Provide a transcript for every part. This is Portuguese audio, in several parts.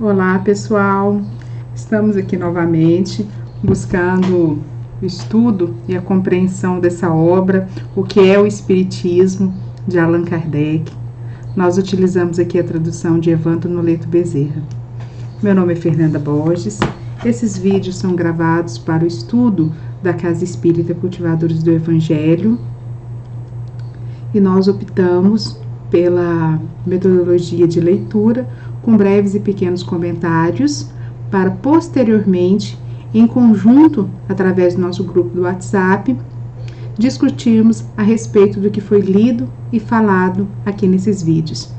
Olá, pessoal! Estamos aqui novamente buscando o estudo e a compreensão dessa obra, o que é o Espiritismo, de Allan Kardec. Nós utilizamos aqui a tradução de Evandro Noleto Bezerra. Meu nome é Fernanda Borges. Esses vídeos são gravados para o estudo da Casa Espírita Cultivadores do Evangelho e nós optamos pela metodologia de leitura com breves e pequenos comentários para posteriormente, em conjunto, através do nosso grupo do WhatsApp, discutirmos a respeito do que foi lido e falado aqui nesses vídeos.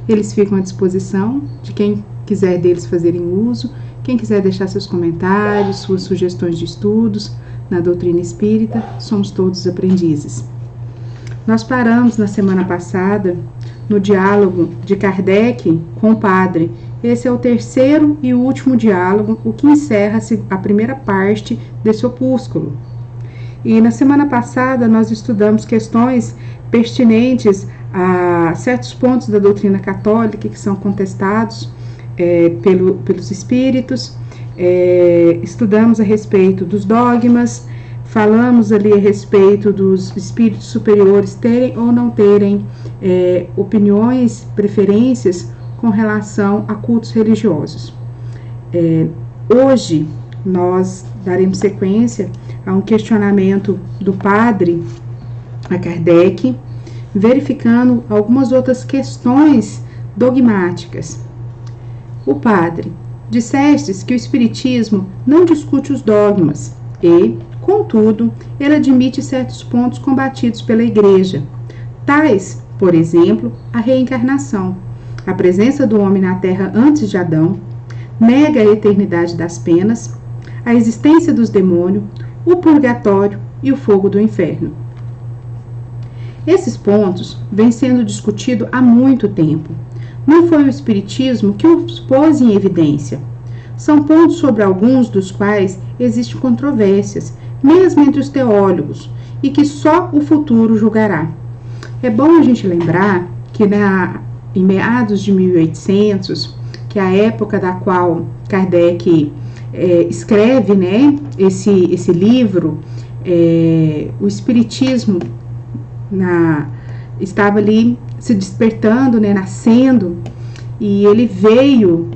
Eles ficam à disposição de quem quiser deles fazerem uso, quem quiser deixar seus comentários, suas sugestões de estudos na doutrina espírita, somos todos aprendizes. Nós paramos na semana passada no diálogo de Kardec com o padre. Esse é o terceiro e último diálogo, o que encerra-se a primeira parte desse opúsculo. E na semana passada nós estudamos questões pertinentes a certos pontos da doutrina católica que são contestados pelos espíritos, estudamos a respeito dos dogmas, falamos ali a respeito dos espíritos superiores terem ou não terem opiniões, preferências com relação a cultos religiosos. Hoje nós daremos sequência a um questionamento do padre a Kardec, verificando algumas outras questões dogmáticas. O padre: dissestes que o Espiritismo não discute os dogmas e, contudo, ele admite certos pontos combatidos pela Igreja, tais, por exemplo, a reencarnação, a presença do homem na Terra antes de Adão, nega a eternidade das penas, a existência dos demônios, o purgatório e o fogo do inferno. Esses pontos vêm sendo discutidos há muito tempo. Não foi o Espiritismo que os pôs em evidência. São pontos sobre alguns dos quais existem controvérsias, mesmo entre os teólogos, e que só o futuro julgará. É bom a gente lembrar que em meados de 1800, que é a época da qual Kardec escreve esse livro, o Espiritismo estava ali se despertando, nascendo, e ele veio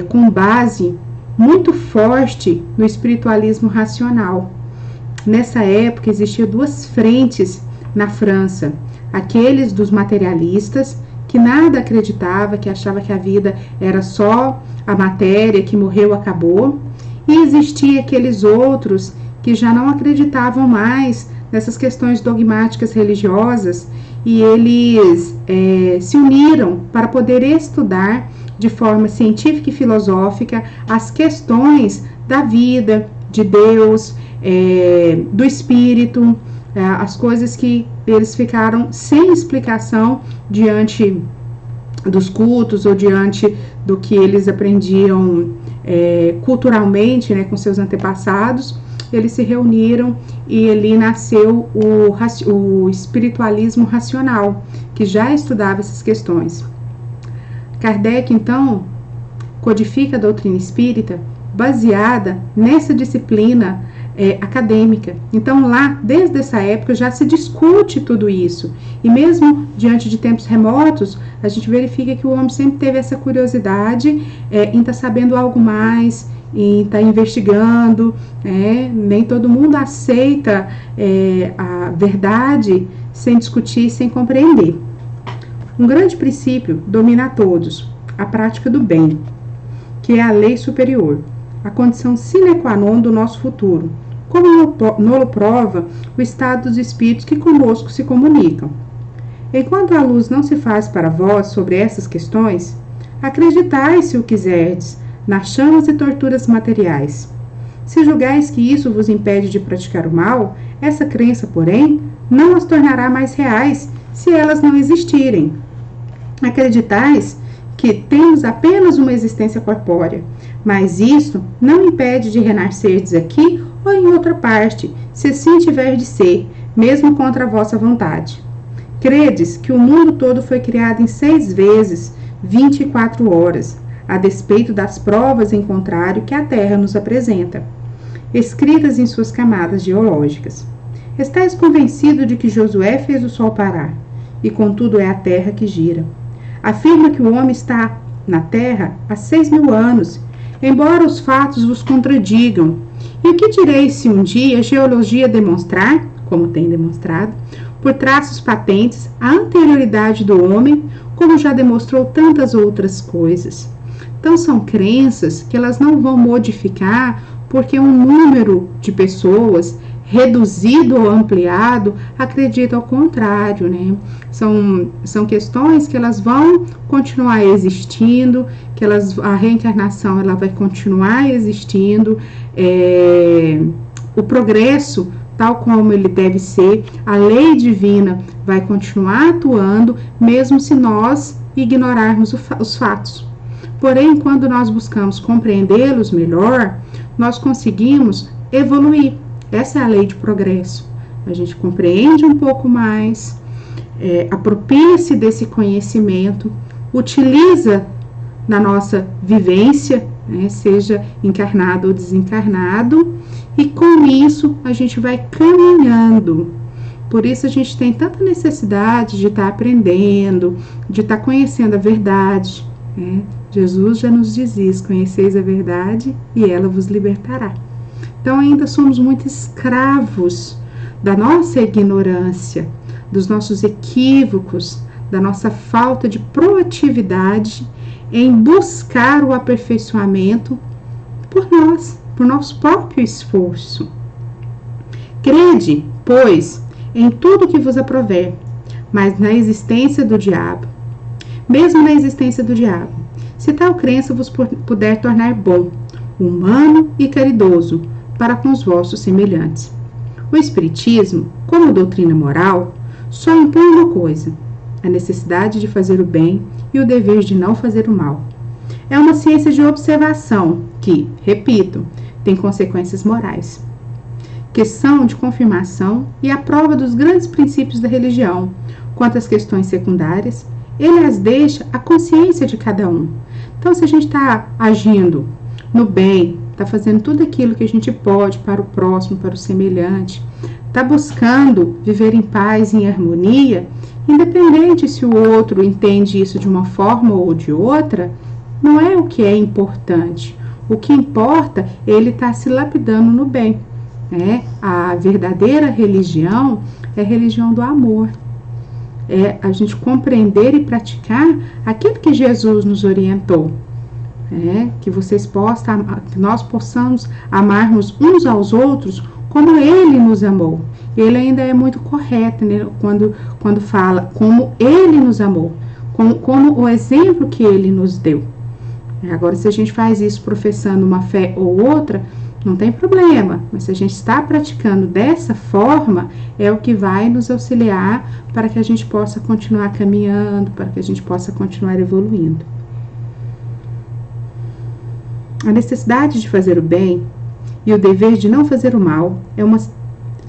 com base muito forte no espiritualismo racional. Nessa época existiam duas frentes na França: aqueles dos materialistas, que nada acreditava, que achava que a vida era só a matéria, que morreu, acabou, e existia aqueles outros que já não acreditavam mais nessas questões dogmáticas religiosas, e eles se uniram para poder estudar de forma científica e filosófica as questões da vida, de Deus, do espírito, as coisas que eles ficaram sem explicação diante dos cultos ou diante do que eles aprendiam culturalmente, com seus antepassados. Eles se reuniram e ali nasceu o espiritualismo racional, que já estudava essas questões. Kardec, então, codifica a doutrina espírita baseada nessa disciplina acadêmica. Então, lá, desde essa época, já se discute tudo isso. E mesmo diante de tempos remotos, a gente verifica que o homem sempre teve essa curiosidade em estar sabendo algo mais, em estar investigando. Nem todo mundo aceita a verdade sem discutir, sem compreender. Um grande princípio domina a todos: a prática do bem, que é a lei superior, a condição sine qua non do nosso futuro, como nolo prova o estado dos espíritos que conosco se comunicam. Enquanto a luz não se faz para vós sobre essas questões, acreditai, se o quiserdes, nas chamas e torturas materiais. Se julgais que isso vos impede de praticar o mal, essa crença, porém, não as tornará mais reais se elas não existirem. Acreditais que temos apenas uma existência corpórea, mas isso não impede de renascerdes aqui ou em outra parte, se assim tiver de ser, mesmo contra a vossa vontade. Credes que o mundo todo foi criado em 6 vezes, 24 horas, a despeito das provas em contrário que a Terra nos apresenta, escritas em suas camadas geológicas. Estais convencido de que Josué fez o sol parar, e contudo é a Terra que gira. Afirma que o homem está na Terra há 6.000 anos, embora os fatos vos contradigam. E o que direis se um dia a geologia demonstrar, como tem demonstrado, por traços patentes, a anterioridade do homem, como já demonstrou tantas outras coisas? Então são crenças que elas não vão modificar porque um número de pessoas reduzido ou ampliado acredita ao contrário, né? São questões que elas vão continuar existindo, que a reencarnação ela vai continuar existindo, o progresso tal como ele deve ser, a lei divina vai continuar atuando, mesmo se nós ignorarmos os fatos. Porém, quando nós buscamos compreendê-los melhor, nós conseguimos evoluir. Essa é a lei de progresso. A gente compreende um pouco mais, apropria-se desse conhecimento, utiliza na nossa vivência, né, seja encarnado ou desencarnado, e com isso a gente vai caminhando. Por isso a gente tem tanta necessidade de estar aprendendo, de estar conhecendo a verdade, né? Jesus já nos diz isso: conheceis a verdade e ela vos libertará. Então ainda somos muito escravos da nossa ignorância, dos nossos equívocos, da nossa falta de proatividade em buscar o aperfeiçoamento por nós, por nosso próprio esforço. Crede, pois, em tudo que vos aprover, mas na existência do diabo, mesmo na existência do diabo, se tal crença vos puder tornar bom, humano e caridoso para com os vossos semelhantes. O Espiritismo, como doutrina moral, só impõe uma coisa: a necessidade de fazer o bem e o dever de não fazer o mal. É uma ciência de observação que, repito, tem consequências morais, que são de confirmação e a prova dos grandes princípios da religião. Quanto às questões secundárias, ele as deixa à consciência de cada um. Então, se a gente está agindo no bem, está fazendo tudo aquilo que a gente pode para o próximo, para o semelhante, está buscando viver em paz e em harmonia, independente se o outro entende isso de uma forma ou de outra, não é o que é importante. O que importa é ele estar se lapidando no bem. Né? A verdadeira religião é a religião do amor. É a gente compreender e praticar aquilo que Jesus nos orientou. Que nós possamos amarmos uns aos outros como Ele nos amou. Ele ainda é muito correto, né, quando fala como Ele nos amou, como o exemplo que Ele nos deu. Agora, se a gente faz isso professando uma fé ou outra, não tem problema, mas se a gente está praticando dessa forma, é o que vai nos auxiliar para que a gente possa continuar caminhando, para que a gente possa continuar evoluindo. A necessidade de fazer o bem e o dever de não fazer o mal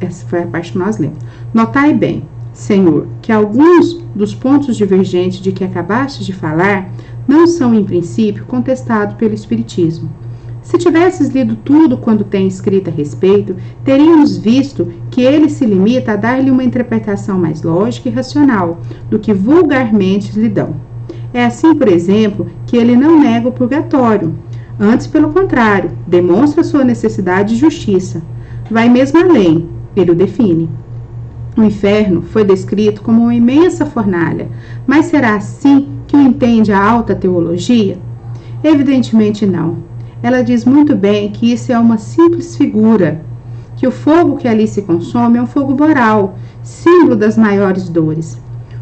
essa foi a parte que nós lemos. Notai bem, Senhor, que alguns dos pontos divergentes de que acabaste de falar não são, em princípio, contestados pelo Espiritismo. Se tivesses lido tudo quando tem escrito a respeito, teríamos visto que ele se limita a dar-lhe uma interpretação mais lógica e racional do que vulgarmente lhe dão. É assim, por exemplo, que ele não nega o purgatório. Antes, pelo contrário, demonstra sua necessidade de justiça. Vai mesmo além, ele o define. O inferno foi descrito como uma imensa fornalha, mas será assim que o entende a alta teologia? Evidentemente não. Ela diz muito bem que isso é uma simples figura, que o fogo que ali se consome é um fogo moral, símbolo das maiores dores.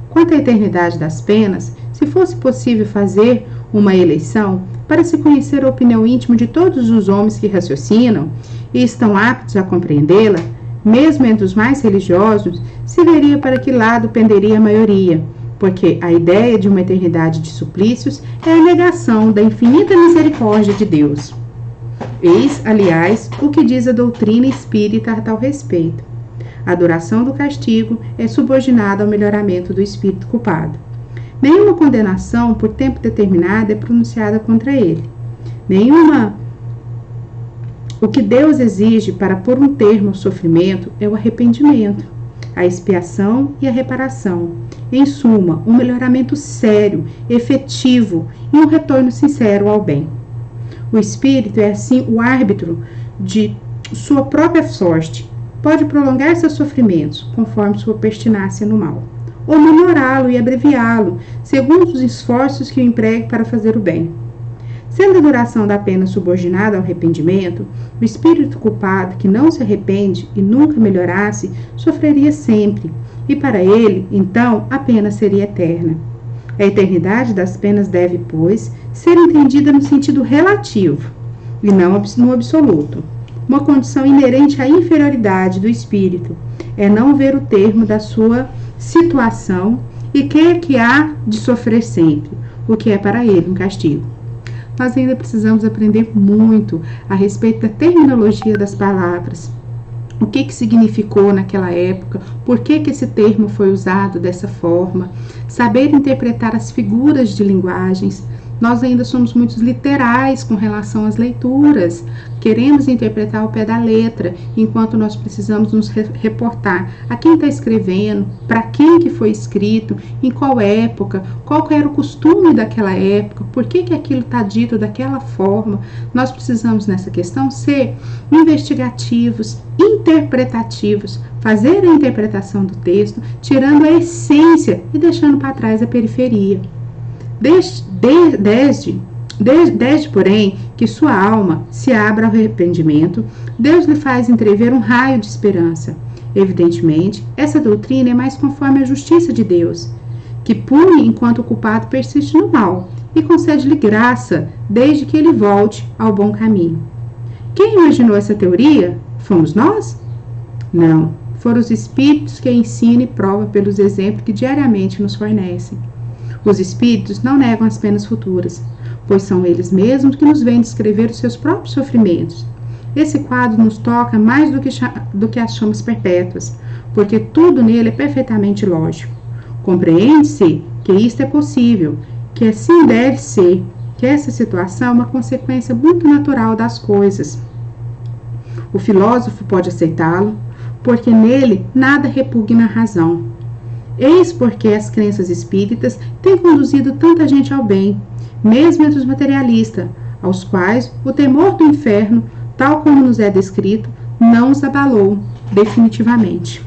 Quanto à eternidade das penas, se fosse possível fazer uma eleição para se conhecer a opinião íntima de todos os homens que raciocinam e estão aptos a compreendê-la, mesmo entre os mais religiosos, se veria para que lado penderia a maioria, porque a ideia de uma eternidade de suplícios é a negação da infinita misericórdia de Deus. Eis, aliás, o que diz a doutrina espírita a tal respeito. A duração do castigo é subordinada ao melhoramento do espírito culpado. Nenhuma condenação por tempo determinado é pronunciada contra ele. O que Deus exige para pôr um termo ao sofrimento é o arrependimento, a expiação e a reparação. Em suma, um melhoramento sério, efetivo e um retorno sincero ao bem. O espírito é assim o árbitro de sua própria sorte. Pode prolongar seus sofrimentos, conforme sua pertinácia no mal, ou minorá-lo e abreviá-lo, segundo os esforços que o empregue para fazer o bem. Sendo a duração da pena subordinada ao arrependimento, o espírito culpado que não se arrepende e nunca melhorasse, sofreria sempre, e para ele, então, a pena seria eterna. A eternidade das penas deve, pois, ser entendida no sentido relativo, e não no absoluto. Uma condição inerente à inferioridade do espírito é não ver o termo da sua situação e crer que há de sofrer sempre, o que é para ele um castigo. Nós ainda precisamos aprender muito a respeito da terminologia das palavras. O que significou naquela época, por que esse termo foi usado dessa forma, saber interpretar as figuras de linguagens. Nós ainda somos muito literais com relação às leituras, queremos interpretar ao pé da letra, enquanto nós precisamos nos reportar a quem está escrevendo, para quem que foi escrito, em qual época, qual era o costume daquela época, por que aquilo está dito daquela forma. Nós precisamos nessa questão ser investigativos, interpretativos, fazer a interpretação do texto, tirando a essência e deixando para trás a periferia. Desde, porém, que sua alma se abra ao arrependimento, Deus lhe faz entrever um raio de esperança. Evidentemente, essa doutrina é mais conforme a justiça de Deus, que pune enquanto o culpado persiste no mal e concede-lhe graça desde que ele volte ao bom caminho. Quem imaginou essa teoria? Fomos nós? Não, foram os espíritos que a ensinam e provam pelos exemplos que diariamente nos fornecem. Os espíritos não negam as penas futuras, pois são eles mesmos que nos vêm descrever os seus próprios sofrimentos. Esse quadro nos toca mais do que as chamas perpétuas, porque tudo nele é perfeitamente lógico. Compreende-se que isto é possível, que assim deve ser, que essa situação é uma consequência muito natural das coisas. O filósofo pode aceitá-lo, porque nele nada repugna a razão. Eis porque as crenças espíritas têm conduzido tanta gente ao bem, mesmo entre os materialistas, aos quais o temor do inferno, tal como nos é descrito, não os abalou definitivamente.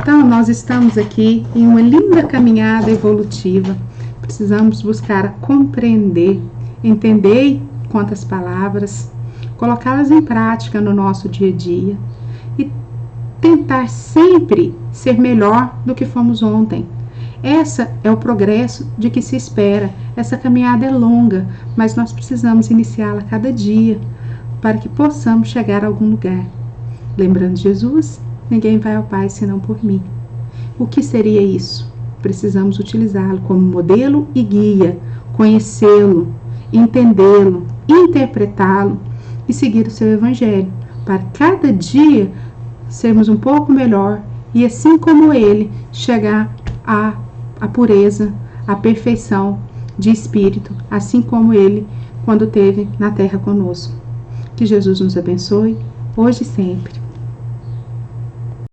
Então, nós estamos aqui em uma linda caminhada evolutiva. Precisamos buscar compreender, entender quantas palavras, colocá-las em prática no nosso dia a dia e tentar sempre ser melhor do que fomos ontem. Essa é o progresso de que se espera. Essa caminhada é longa, mas nós precisamos iniciá-la cada dia para que possamos chegar a algum lugar. Lembrando Jesus, ninguém vai ao Pai senão por mim. O que seria isso? Precisamos utilizá-lo como modelo e guia, conhecê-lo, entendê-lo, interpretá-lo e seguir o seu evangelho, para cada dia sermos um pouco melhor e, assim como ele, chegar à pureza, à perfeição de espírito, assim como ele quando esteve na terra conosco. Que Jesus nos abençoe, hoje e sempre.